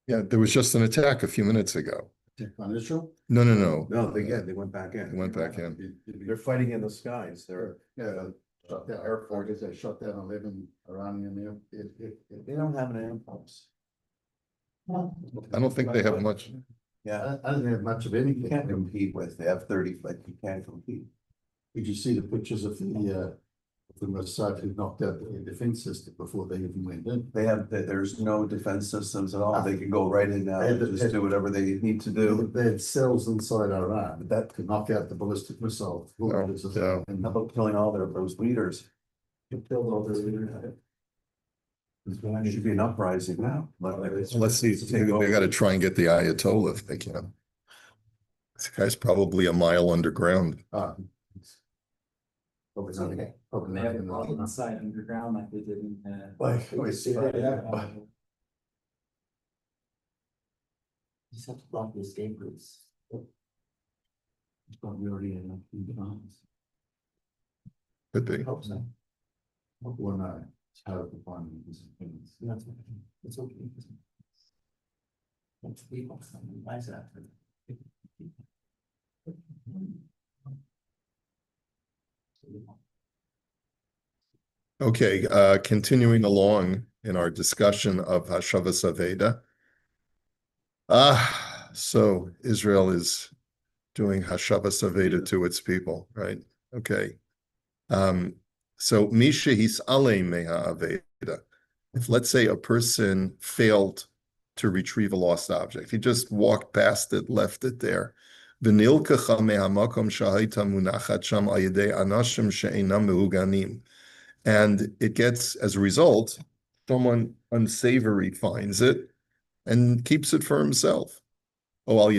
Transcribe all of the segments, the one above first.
Yeah, there was just an attack a few minutes ago. On Israel? No, no, no. No, they went back in. They went back in. They're fighting in the skies. Yeah, shut down Air Force, they shut down 11 Iranian air. They don't have an air force. I don't think they have much. Yeah, I don't have much of you anything. can't compete with the F-30, but you can't compete. Did you see the pictures of the Mossad who knocked out the defense system before they even went in? There's no defense systems at all. They can go right in now They had and just do whatever they need to do. They had cells inside Iran that could knock out the ballistic missile. yeah. And How about killing all those leaders? killed all their leaders. There should be an uprising now. Let's see, they got to try and get the Ayatollah if they can. This guy's probably a mile underground. Probably not. Okay. Probably They not have in it all Iran. inside underground like they did in. Like, we see that, yeah. You just have to block the escape routes. It's probably already in the bombs. Could be. Hope so. Well, no, it's hard to find these things. That's okay. It's okay. That's people. Why is that? Okay, continuing along in our discussion of Hashavas Aveda. So Israel is doing Hashavas Aveda to its people, right? Okay. So Misha His'alei Meha Aveda. If let's say a person failed to retrieve a lost object, he just walked past it, left it there. V'nilkacha me'hamakom shahayta munachat sham ayidei anashim she'einam mehuganim. And it gets, as a result, someone unsavory finds it and keeps it for himself. Or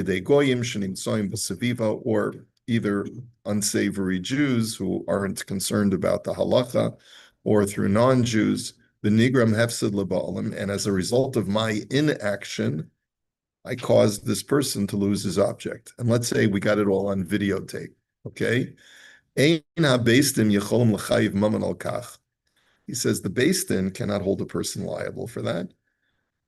either unsavory Jews who aren't concerned about the halacha, or through non-Jews, the nigram hefsid leba'alim, and as a result of my inaction, I caused this person to lose his object. And let's say we got it all on videotape, okay? He says the Beis Din cannot hold a person liable for that.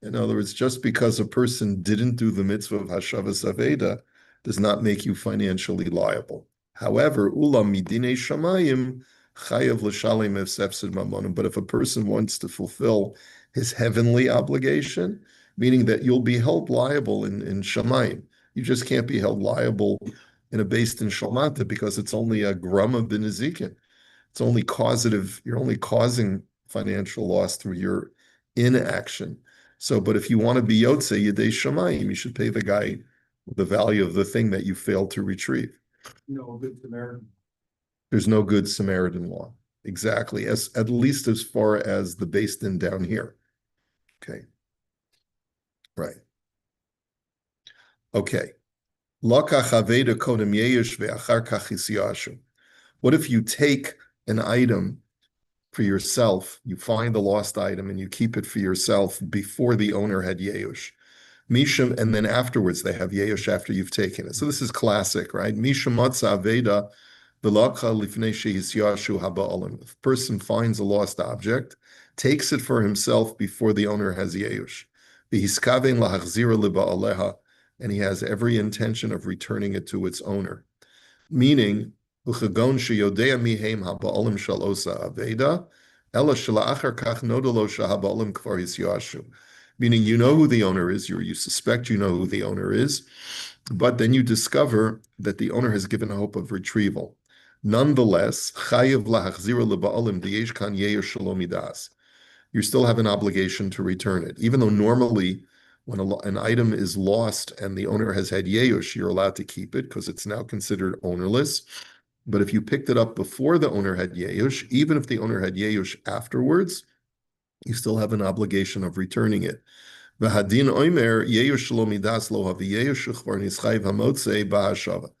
In other words, just because a person didn't do the mitzvah of Hashavas Aveda does not make you financially liable. However, ulam midinei shamayim chayav l'shalim efsefsid mamonim. But if a person wants to fulfill his heavenly obligation, meaning that you'll be held liable in shamayim, you just can't be held liable in a Beis Din shalmata because it's only a grama b'nezikin. It's only causative. You're only causing financial loss through your inaction. So, but if you want to be Yotze Yedei Shamayim, you should pay the guy the value of the thing that you failed to retrieve. No good Samaritan. There's no good Samaritan law. Exactly. At least as far as the Beis Din down here. Okay. Right. Okay. What if you take an item for yourself, you find the lost item and you keep it for yourself before the owner had Yeush? Misham, and then afterwards they have Yeush after you've taken it. So this is classic, right? Misham Matza Aveda V'lakha Lifnei Shehisyashu Haba'alim. If a person finds a lost object, takes it for himself before the owner has Yeush. V'hiskaven lahachzira liba'aleha, and he has every intention of returning it to its owner. Meaning, meaning you know who the owner is, you suspect you know who the owner is, but then you discover that the owner has given hope of retrieval. Nonetheless, you still have an obligation to return it, even though normally when an item is lost and the owner has had yeush, you're allowed to keep it because it's now considered ownerless. But if you picked it up before the owner had yeush, even if the owner had yeush afterwards, you still have an obligation of returning it. V'hadin oimer yeush lo midas lo havi yeush chvar nischayv hamotzei ba'hashava.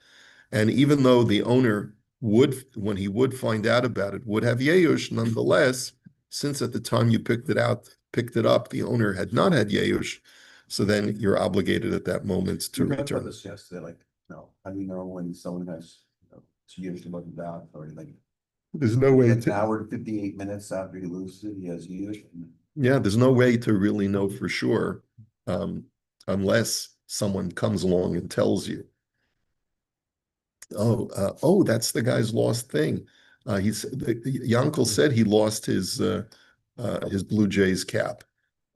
And even though the owner would, when he would find out about it, would have yeush, nonetheless, since at the time you picked it up, the owner had not had yeush, so then you're obligated at that moment to return. This yesterday, like, no, how do you know when someone has, 2 years to look out or like? There's no way an hour to 58 minutes after he loses it, he has yeush. Yeah, there's no way to really know for sure, unless someone comes along and tells you. Oh, that's the guy's lost thing. Yankel said he lost his Blue Jays cap.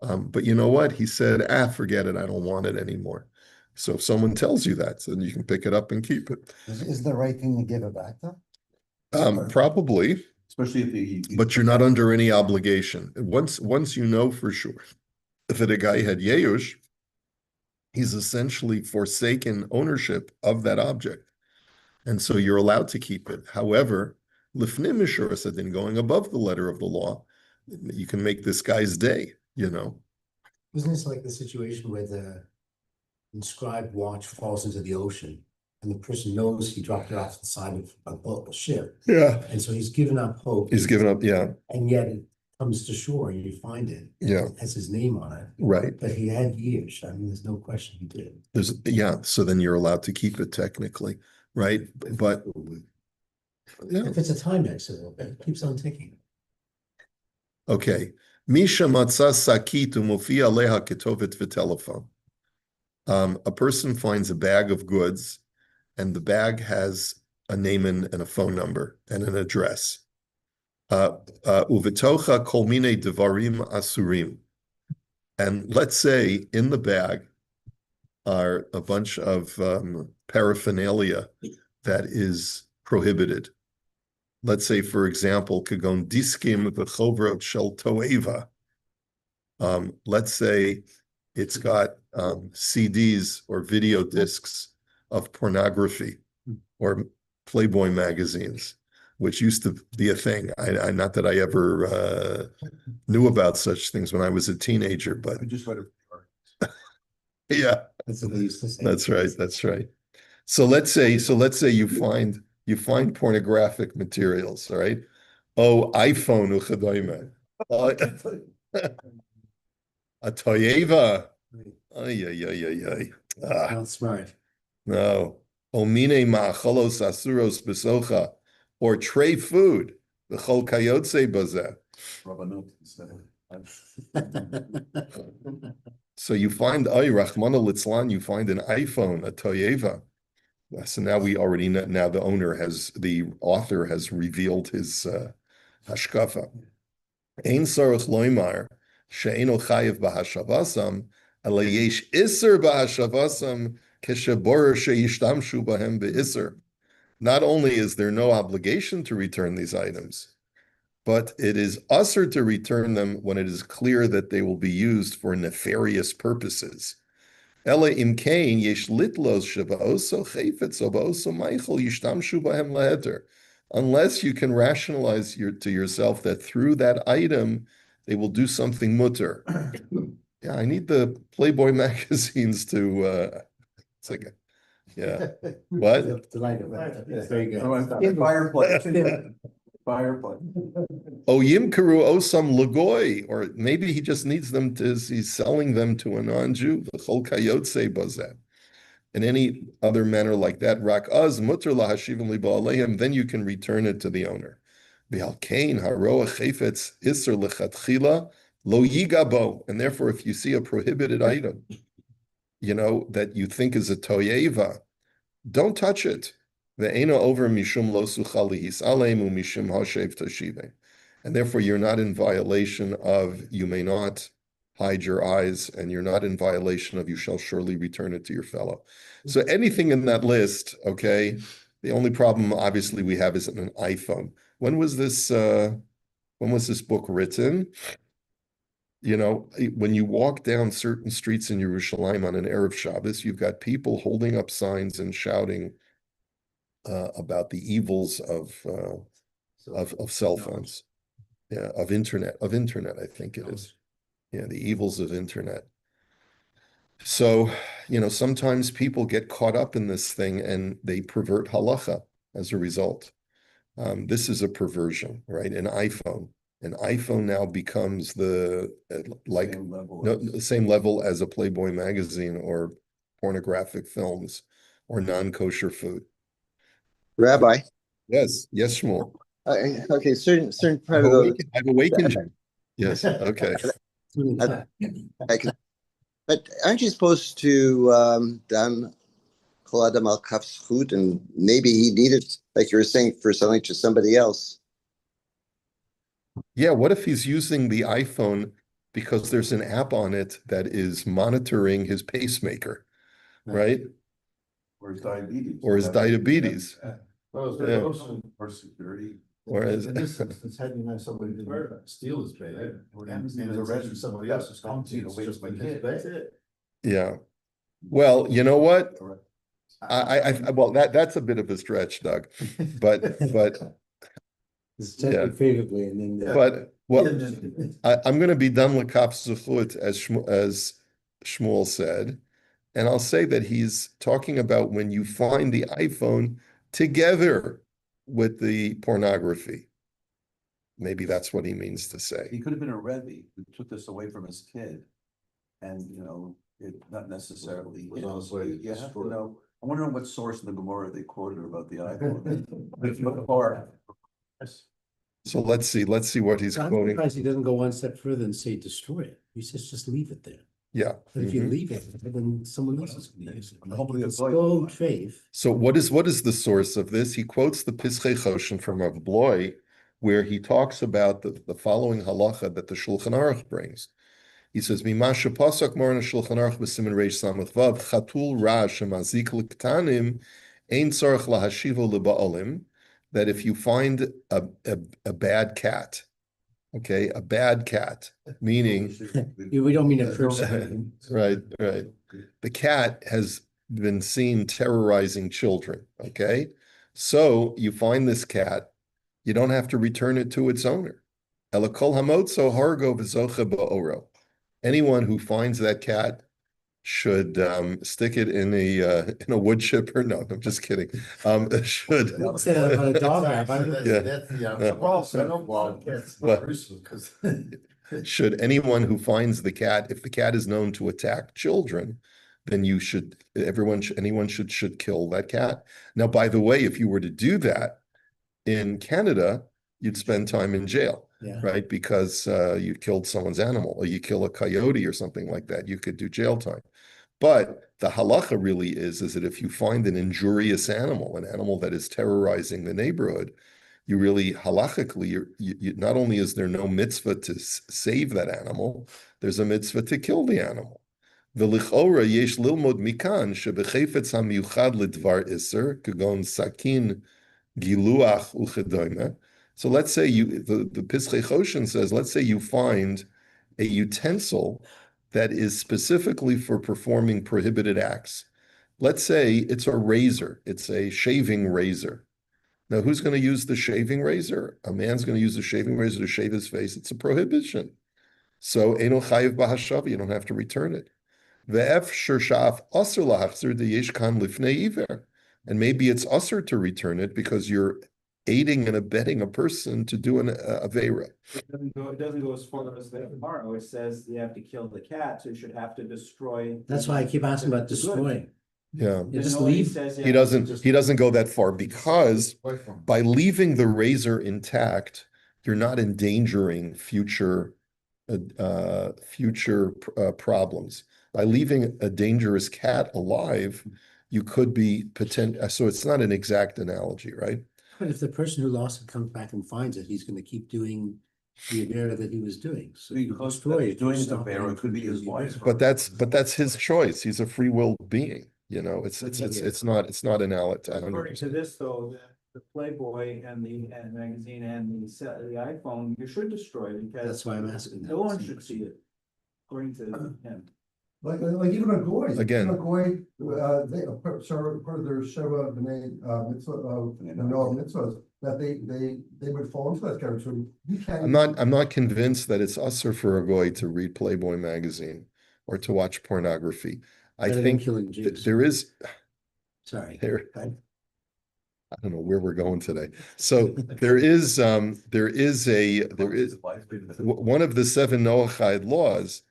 But you know what? He said, forget it. I don't want it anymore. So if someone tells you that, then you can pick it up and keep it. Is the right thing to give it back though? Probably, Especially if he. but you're not under any obligation. Once you know for sure that a guy had Yeush, he's essentially forsaken ownership of that object. And so you're allowed to keep it. However, Lifnim Mishur said, then going above the letter of the law, you can make this guy's day, you know. Isn't this like the situation where the inscribed watch falls into the ocean and the person knows he dropped it off the side of a ship? Yeah. And so he's given up hope. He's given up, yeah. And yet it comes to shore and you find it. Yeah. It has his name on it. Right. But he had years. I mean, there's no question he did. So then you're allowed to keep it technically, right? But yeah. If it's a time accident, it keeps on ticking. Okay. Misha matzah sakit u'mofi aleha ketovet v'telephone. A person finds a bag of goods, and the bag has a name and a phone number and an address. Uvetocha kol minei devarim asurim. And let's say in the bag are a bunch of paraphernalia that is prohibited. Let's say, for example, kagon diskim v'chovrot shel toeva. Let's say it's got CDs or video discs of pornography or Playboy magazines, which used to be a thing. I not that I ever knew about such things when I was a teenager, but I just read it. yeah, That's what they used to say. that's right. That's right. So let's say you find pornographic materials, all right? Oh, iPhone uchadayme. A Toyeva. Ay, ay, ay, ay, ay. Not smart. No. Omine ma'acholos asuros besocha. Or tray food. The chol kayotse bazeh. Rabbanut instead of. So you find, Rachmana litzlan, you find an iPhone, a Toyeva. So now we already know, now the author has revealed his hashkafa. Ein sarach loimar, she'eno chayiv b'hashavasam, ala yesh iser b'hashavasam, kesheborah she'yishtamshu bahem be'iser. Not only is there no obligation to return these items, but it is usher to return them when it is clear that they will be used for nefarious purposes. Unless you can rationalize to yourself that through that item, they will do something mutter. Yeah, I need the Playboy magazines to, it's like, yeah. What? That's very good. Fireplace. Fireplace. Oh, Yimkaru Osam Lagoy, or maybe he just needs them he's selling them to a non-Jew. The Chol Kayotse Bazet. In any other manner like that, Rak Az Mutter Lahashivim Liba Aleim, then you can return it to the owner. Bihalkain Haroa Chayfetz Isser Lechatchila Lo Yigabo. And therefore, if you see a prohibited item, that you think is a Toyeva, don't touch it. And therefore, you're not in violation of you may not hide your eyes, and you're not in violation of you shall surely return it to your fellow. So anything in that list, okay, the only problem obviously we have is an iPhone. When was this book written? When you walk down certain streets in Yerushalayim on an Erev Shabbos, you've got people holding up signs and shouting about the evils of cell phones, of internet, I think it is. Yeah, the evils of internet. So, sometimes people get caught up in this thing and they pervert halacha as a result. This is a perversion, right? An iPhone now becomes the same level as a Playboy magazine or pornographic films or non-kosher food. Rabbi. Yes, Shmuel. Okay, certain part of the. I've awakened you. Yes, okay. But aren't you supposed to dan kol adam al kaf zchut, and maybe he needed, like you were saying, for something to somebody else? Yeah, what if he's using the iPhone because there's an app on it that is monitoring his pacemaker, right? Or his diabetes. Or his diabetes. Well, Yeah. there's also, Or security. Whereas- in this instance, had you know somebody didn't steal his bag, and he was arresting somebody else's company, it's just been his bag. Yeah. Well, you know what? Well, that's a bit of a stretch, Doug. But It's technically favorably, and then. but well, Yeah. I'm going to be done with kaf zuchut as Shmuel said, and I'll say that he's talking about when you find the iPhone together with the pornography. Maybe that's what he means to He say. could have been a Rebbe who took this away from his kid. And, it not necessarily, Was on his way to you have to destroy it. know. I wonder what source in the Gemara they quoted about the iPhone. Or, So let's see what he's I'm quoting. surprised he doesn't go one step further and say destroy it. He says just leave it there. Yeah. But if you Mhm. leave it, then someone else is gonna use it. Hopefully It's avoid- so treif. So what is the source of this? He quotes the Pischei Choshen from Rav Bloy, where he talks about the following halacha that the Shulchan Aruch brings. He says, "Mimasha pasak morna Shulchan Aruch b'simin reish samach vav chatul ra shemazik l'ktanim ein tzarich lahashivo leba'olim." That if you find a bad cat, okay, a bad cat, meaning We don't mean a person. right. The cat has been seen terrorizing children, okay? So you find this cat, you don't have to return it to its owner. Elakol hamotzo hargo v'zocha ba'oro. Anyone who finds that cat should stick it in a wood chipper. No, I'm just kidding. Should Say that about a dog wrap. Yeah. That's the, Yeah. well, cats, But- because. should anyone who finds the cat, if the cat is known to attack children, then anyone should kill that cat. Now, by the way, if you were to do that in Canada, you'd spend time in jail, Yeah. right? Because you killed someone's animal, or you kill a coyote or something like that, you could do jail time. But the halacha really is that if you find an injurious animal, an animal that is terrorizing the neighborhood, you really halachically, you not only is there no mitzvah to save that animal, there's a mitzvah to kill the animal. V'lichora yesh lilmod mikan shebechefetz hamiyuchad lidvar iser kagon sakin giluach uchedoime. So let's say the Pischei Choshen says, let's say you find a utensil that is specifically for performing prohibited acts. Let's say it's a razor, it's a shaving razor. Now, who's going to use the shaving razor? A man's going to use the shaving razor to shave his face. It's a prohibition. So, Eino chayiv b'hashava, you don't have to return it. Ve'ef shirshaf asur lahachzir deyesh kan lifnei iver. And maybe it's usher to return it because you're aiding and abetting a person to do an avera. It doesn't go as far as the tomorrow. It says you have to kill the cat, so you should have to destroy. That's why I keep asking about destroying. Yeah. You just leave. He doesn't go that far because by leaving the razor intact, you're not endangering future problems. By leaving a dangerous cat alive, you could be so it's not an exact analogy, right? But if the person who lost it comes back and finds it, he's gonna keep doing the avera that he was doing. So you destroy it. Doing you the stop avera it, could be his you wife. But that's his choice. He's a free will being. It's not an analog. According to this, though, the Playboy and the magazine and the iPhone, you should destroy it because. That's why I'm asking that. No one should see it, according to him. Like even a goy. Again. Even a goy, they, part of their Sheva B'nai, mitzvah, no mitzvahs, that they would fall into that category. You can't. I'm not convinced that it's usher for a goy to read Playboy magazine or to watch pornography. I Better than think killing Jews. there is Sorry. I don't know where we're going today. So there is one of the 7 Noahide laws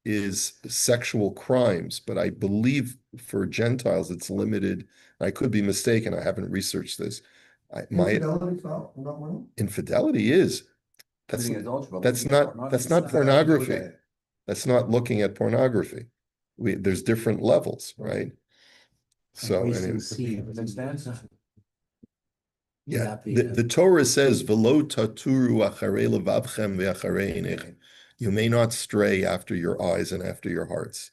is sexual crimes, but I believe for Gentiles it's limited. I could be mistaken. I haven't researched this. Infidelity's not one. Infidelity is that's not pornography. That's not looking at pornography. There's different levels, right? So Wasting anyway, seed Then stands. yeah, without being the Torah says, "Velo taturu acharei levavchem ve'acharei einechem." You may not stray after your eyes and after your hearts.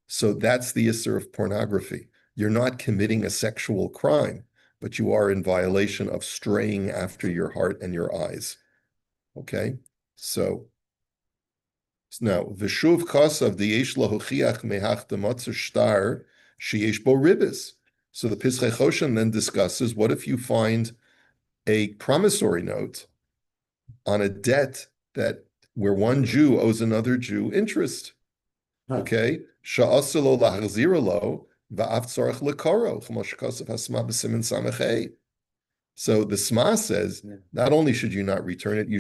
So that's the issur of pornography. You're not committing a sexual crime, but you are in violation of straying after your heart and your eyes. Okay, so now v'shuv chasav diyesh lahochiach mehach demotzer shtar sheyesh bo ribis. So the Pischei Choshen then discusses, what if you find a promissory note on a debt that where one Jew owes another Jew interest? Okay, sha'aselo lahachzira lo va'af tzarich lekaro ch'mosh kasav hasma b'simin samachei. So the Sma says, not only should you not return it, you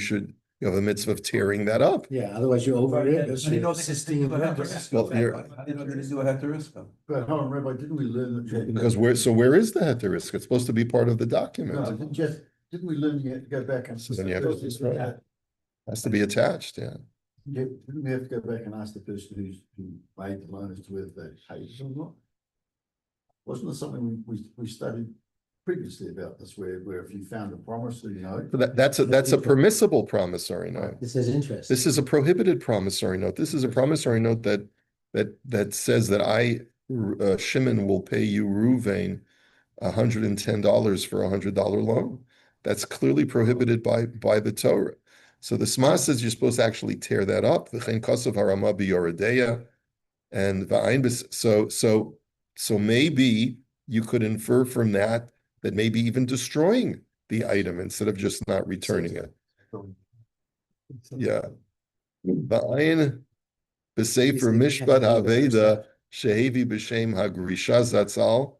have a mitzvah of tearing that up. Yeah, otherwise you're over it. How do you know they just do a heter Well, isco? you're- How do you know they just do a heter isco? But hold on, Rabbi, didn't we learn that? Because where is the heter? It's supposed to be part of the No, document. didn't we learn you had to go back and? So then you have to destroy it. Has to be attached, yeah. Didn't we have to go back and ask the person who made the loan as to whether they paid it or not? Wasn't there something we studied previously about this, where if you found a promissory note? But that's a permissible promissory note. This is interest. This is a prohibited promissory note. This is a promissory note that says that Shimon will pay you Ruvain $110 for $100 loan. That's clearly prohibited by the Torah. So the Sma says you're supposed to actually tear that up. V'chein kasav harama biyoredeya, and so maybe you could infer from that maybe even destroying the item instead of just not returning it. Yeah. V'ayin b'sefer Mishpat Haveda shehevi b'shem hagrisha zatzal.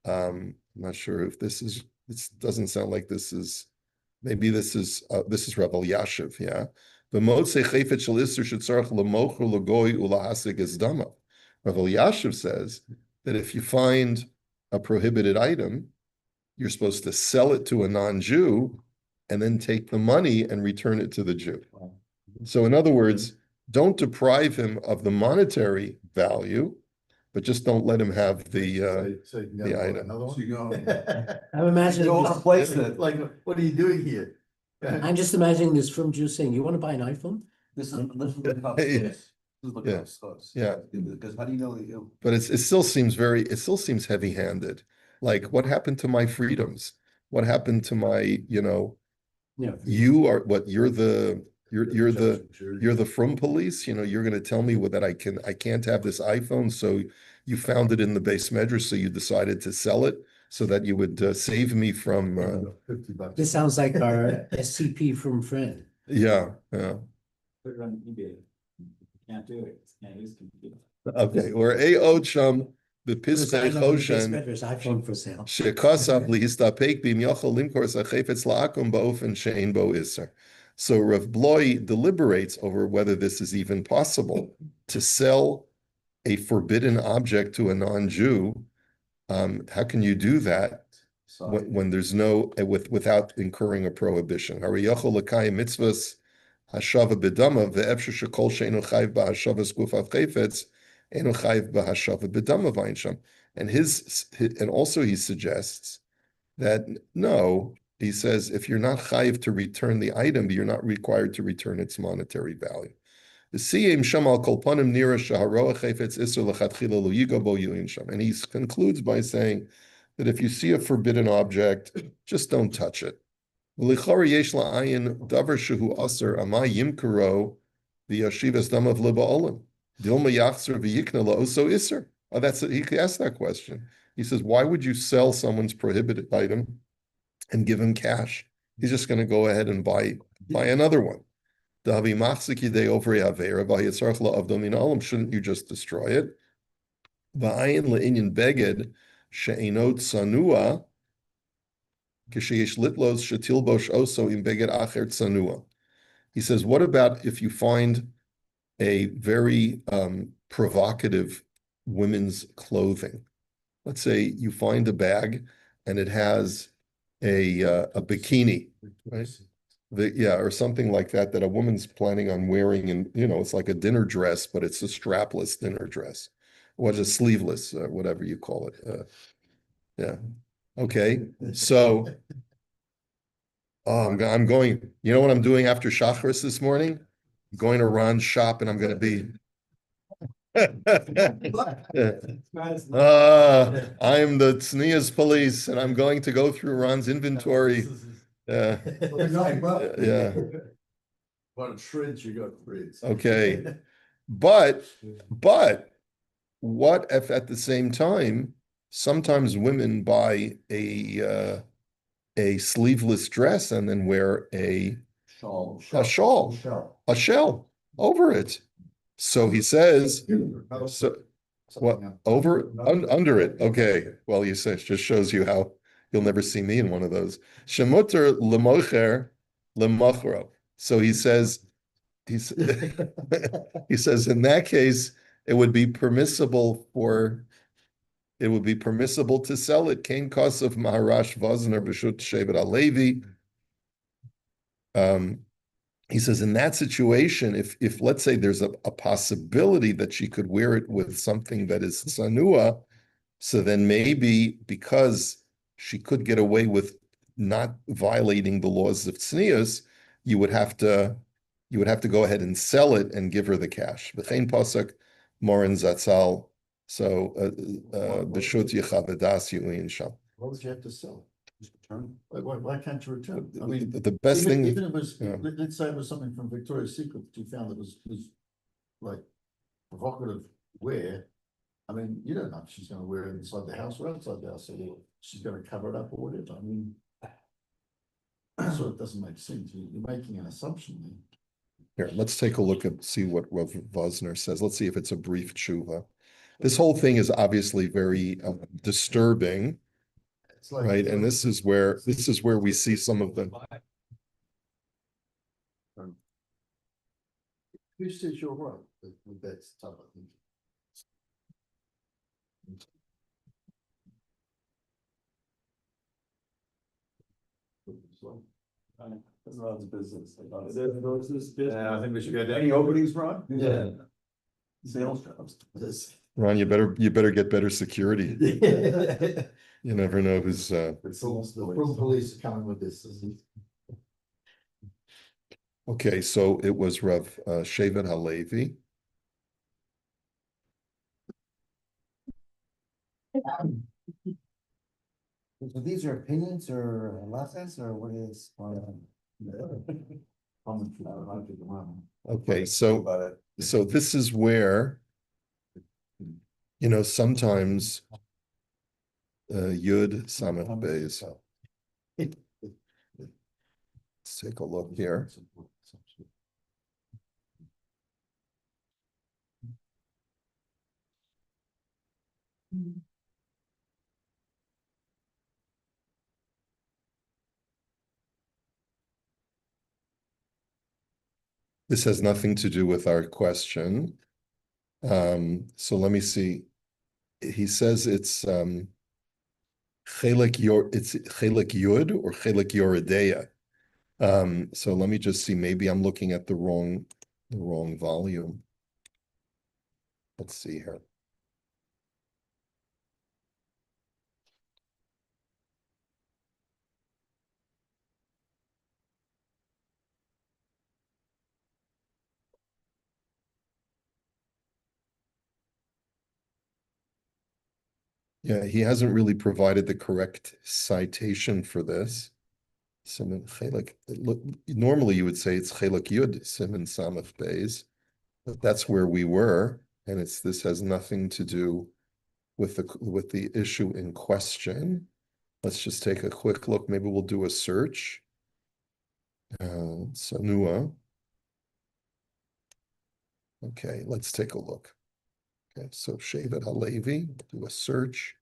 I'm not sure if this doesn't sound like this is, maybe this is Rabbi Yashiv, yeah. V'motzei chayfet shel isur shetzarach l'mocher l'goy ulahasig ezdama. Rabbi Yashiv says that if you find a prohibited item, you're supposed to sell it to a non-Jew and then take the money and return it to the Jew. So in other words, don't deprive him of the monetary value, but just don't let him have So you can go the buy item. another one? So you go, I'm imagining you this, replace it. Like, what are you doing here? I'm just imagining this from Jew saying, you want to buy an iPhone? This is the cup. Yeah. This is the Yeah. cup sauce. Yeah. Because how do you know that you? But it still seems heavy-handed. Like, what happened to my freedoms? What happened to my, Yeah. you're the from police, you're going to tell me that I can't have this iPhone. So you found it in the base measure. So you decided to sell it so that you would save me from, $50. This sounds like our SCP from Friend. yeah. Put it on eBay. Can't do it. Can't use computer. Okay. Or Ocham, the Pischei Choshen, iPhone for sale. shekasav lihistapek bim yochel limkor sachefetz la'akum ba'ofen she'ein bo iser. So Rav Bloy deliberates over whether this is even possible to sell a forbidden object to a non-Jew. How can you do that when there's without incurring a prohibition? Hari yochel l'kayim mitzvahs hashava b'dama ve'efsher shekol she'enu chayv b'hashavas gufav chayfetz enu chayv b'hashava b'dama v'ayin. And also he suggests that no, he says, if you're not chayiv to return the item, you're not required to return its monetary value. And he concludes by saying that if you see a forbidden object, just don't touch it. He asked that question. He says, why would you sell someone's prohibited item and give him cash? He's just going to go ahead and buy another one. Shouldn't you just destroy it? He says, what about if you find a very provocative women's clothing? Let's say you find a bag and it has a bikini, right? yeah, or something like that, that a woman's planning on wearing, and it's like a dinner dress, but it's a strapless dinner dress. What is sleeveless, whatever you call it. Yeah. Okay. So I'm going, you know what I'm doing after Shacharis this morning? I'm going to Ron's shop and I'm going to be. I'm the Tznius police and I'm going to go through Ron's inventory. Yeah. Yeah. What shreds you got, shreds. Okay. But what if at the same time, sometimes women buy a sleeveless dress and then wear a Shawl. a shell over it. So he says, so what under it? Okay. Well, you say, just shows you how you'll never see me in one of those. Shemuter lemocher lemachro. So he says, he's he says in that case, it would be permissible to sell it. Kain costs of Maharash Vazner B'shut Shevet Alevi. He says in that situation, if let's say there's a possibility that she could wear it with something that is sanua, so then maybe because she could get away with not violating the laws of tznius, you would have to go ahead and sell it and give her the cash. V'chein pasuk morin zatzal. So b'shut yichavedas yuin sham. What would you have to sell? Just return. Why can't you return? I mean, The best even, thing, even if it was, yeah. let's say it was something from Victoria's Secret that you found that was like provocative wear. I mean, you don't know if she's gonna wear it inside the house or outside the house, or she's gonna cover it up or whatever. I mean, so it doesn't make sense. You're making an assumption there. Here, let's take a look at see what Rav Vosner says. Let's see if it's a brief tshuva. This whole thing is obviously very disturbing, It's like, right? And this is where we see some of the. who says you're right with that type of thing? That's Ron's business. Yeah, I think we should go down. Any openings, Ron? Yeah. Sales jobs. Ron, you better get better security. You never know who's. The police are coming with this. Okay, so it was Rav Shevet Halevi. So these are opinions or lessons or what is? Okay, so this is where, sometimes Yud Samech Beis. Let's take a look here. This has nothing to do with our question. So let me see. He says it's Chelek Yud or Chelek Yoredeya. So let me just see. Maybe I'm looking at the wrong volume. Let's see here. Yeah, he hasn't really provided the correct citation for this. Siman Chelek. Normally you would say it's Chelek Yud Siman Samach Beis, but that's where we were, and this has nothing to do with the issue in question. Let's just take a quick look. Maybe we'll do a search. Sanua. Okay, let's take a look. Okay, so Shevet Halevi, do a search.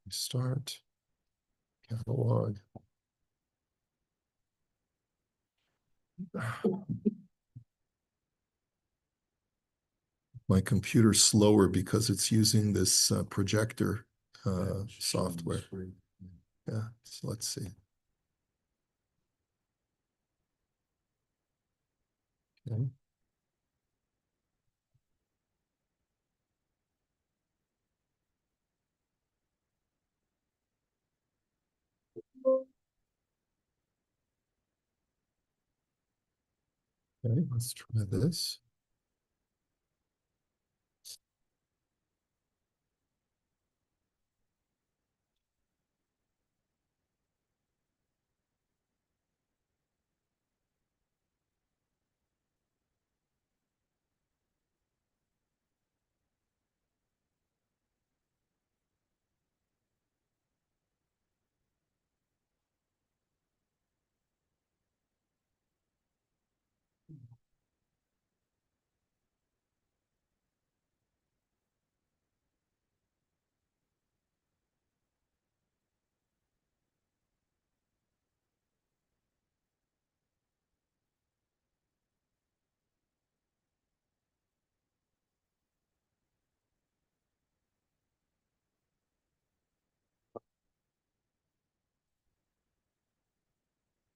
Start catalog. My computer's slower because it's using this projector software. Yeah, so let's see. Okay. Okay, let's try this.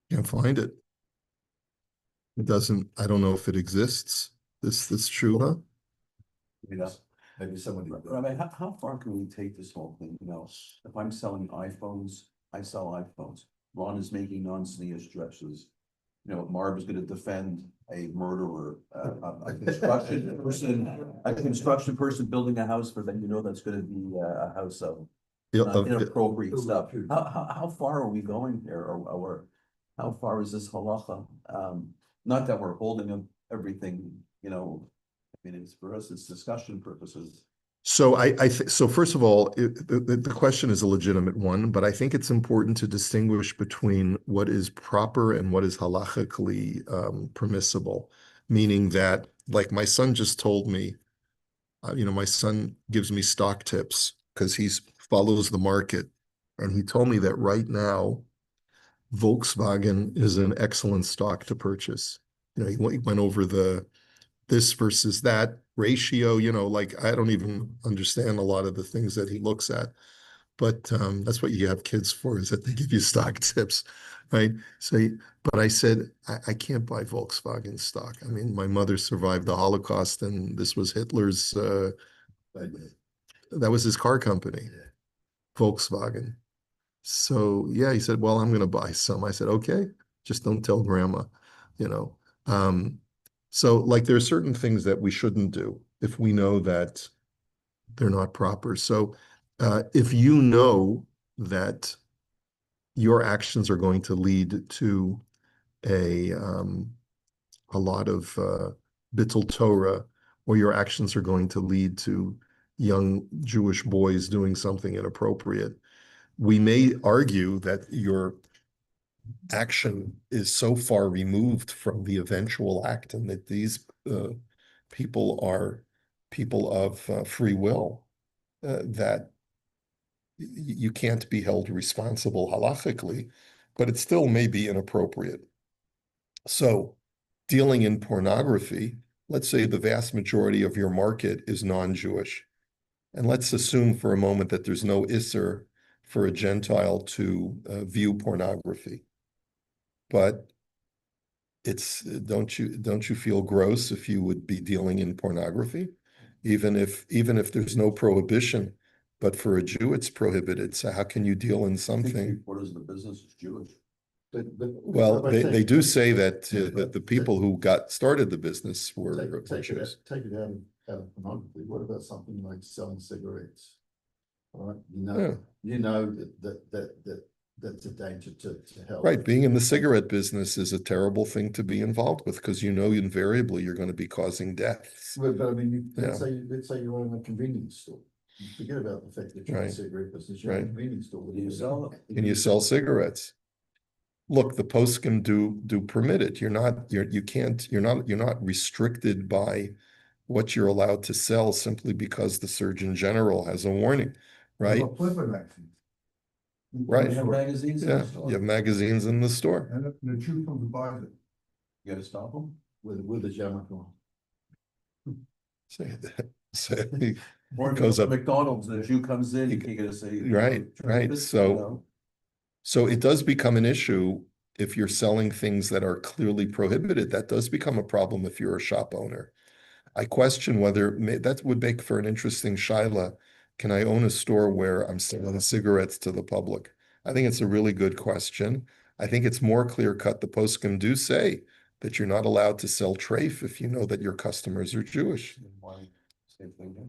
Can't find it. It doesn't, I don't know if it exists. This true, huh? You know, Maybe somebody. Rabbi, how far can we take this whole thing, you know, if I'm selling iPhones, I sell iPhones. Ron is making non-SNEA stretches. You know, Marv is gonna defend a murderer, a construction person building a house for them, you know, that's gonna be a house of Yeah, inappropriate stuff. How far are we going here, or how far is this halacha? Not that we're holding up everything, you know, I mean, it's for us, it's discussion purposes. So so first of all, the question is a legitimate one, but I think it's important to distinguish between what is proper and what is halachically permissible. Meaning that, like my son just told me, you know, my son gives me stock tips because he follows the market, and he told me that right now, Volkswagen is an excellent stock to purchase. You know, he went over this versus that ratio, you know, like I don't even understand a lot of the things that he looks at. But that's what you have kids for, is that they give you stock tips, right? So, but I said, I can't buy Volkswagen stock. I mean, my mother survived the Holocaust, and this was Hitler's, that was his car company, Volkswagen. So yeah, he said, well, I'm going to buy some. I said, okay, just don't tell grandma, you know. So like there are certain things that we shouldn't do if we know that they're not proper. So if you know that your actions are going to lead to a lot of bittul Torah, or your actions are going to lead to young Jewish boys doing something inappropriate, we may argue that your action is so far removed from the eventual act, and that these people are people of free will, that you can't be held responsible halachically, but it still may be inappropriate. So dealing in pornography, let's say the vast majority of your market is non-Jewish. And let's assume for a moment that there's no isser for a Gentile to view pornography. But it's, don't you feel gross if you would be dealing in pornography? Even if there's no prohibition, but for a Jew it's prohibited. So how can you deal in something? What is the business, it's Jewish. Well, they do say that the people who started the business were Jews. Take it out of pornography. What about something like selling cigarettes? All right, Yeah. you know that's a danger to health. Right, being in the cigarette business is a terrible thing to be involved with, because you know invariably you're going to be causing deaths. But I mean, let's Yeah. say you own a convenience store. You forget about the fact that you're in a Right. cigarette business. You're in a Right. convenience store. Do you sell Can you sell cigarettes? Look, the post can do permit it. You're not restricted by what you're allowed to sell simply because the Surgeon General has a warning, right? Well, Flipper magazines. Right. You have magazines in Yeah, the store? you have magazines in the store. And the Jew comes and buys it. You gotta stop them? with the Jamaican. Say that. So, Or if goes it's up. McDonald's, and the Jew comes in, you gotta say. Right, right. So it does become an issue if you're selling things that are clearly prohibited. That does become a problem if you're a shop owner. I question whether that would make for an interesting shaila. Can I own a store where I'm selling cigarettes to the public? I think it's a really good question. I think it's more clear cut. The poskim do say that you're not allowed to sell treif if you know that your customers are Jewish. Same thing, yeah.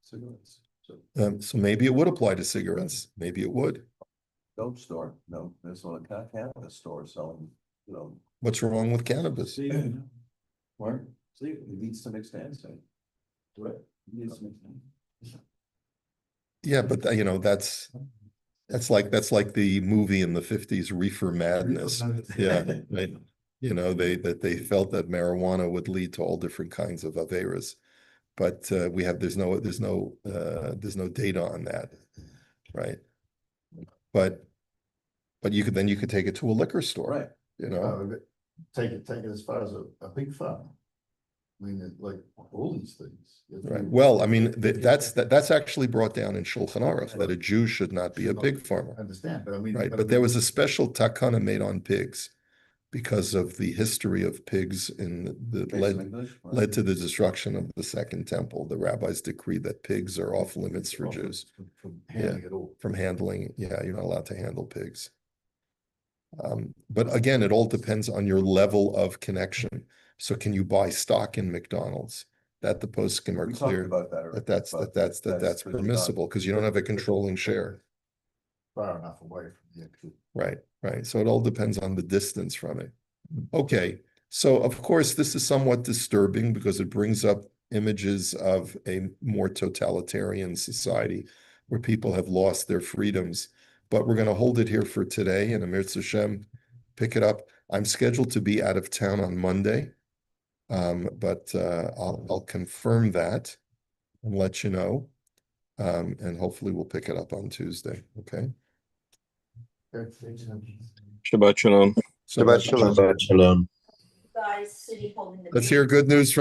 Cigarettes. So, So maybe it would apply to cigarettes. Maybe it would. dope store, no, there's a cannabis store selling, What's wrong with cannabis? where? It needs to make sense. What? It needs to make sense. Yeah, but that's like the movie in the 50s, Reefer Madness. Yeah, right. They felt that marijuana would lead to all different kinds of averas, but there's no data on that, right? But you could take it to a liquor store, Right. Take it as far as a big farm. I mean, like all these things. Right. Well, I mean, that's actually brought down in Shulchan Aruch that a Jew should not be a pig farmer. I understand, but I mean. Right, but there was a special takana made on pigs because of the history of pigs led to the destruction of the Second Temple. The rabbis decreed that pigs are off limits for Jews. From handling it all. From handling, you're not allowed to handle pigs. But again, it all depends on your level of connection. So can you buy stock in McDonald's? That the poskim are clear that's permissible because you don't have a controlling share. Far enough away from the actual. Right. So it all depends on the distance from it. Okay. So of course, this is somewhat disturbing because it brings up images of a more totalitarian society where people have lost their freedoms. But we're going to hold it here for today, and Amir Tzashem, pick it up. I'm scheduled to be out of town on Monday, but I'll confirm that and let you know, and hopefully we'll pick it up on Tuesday. Okay. Shabbat shalom. Shabbat shalom. Shabbat shalom. Let's hear good news from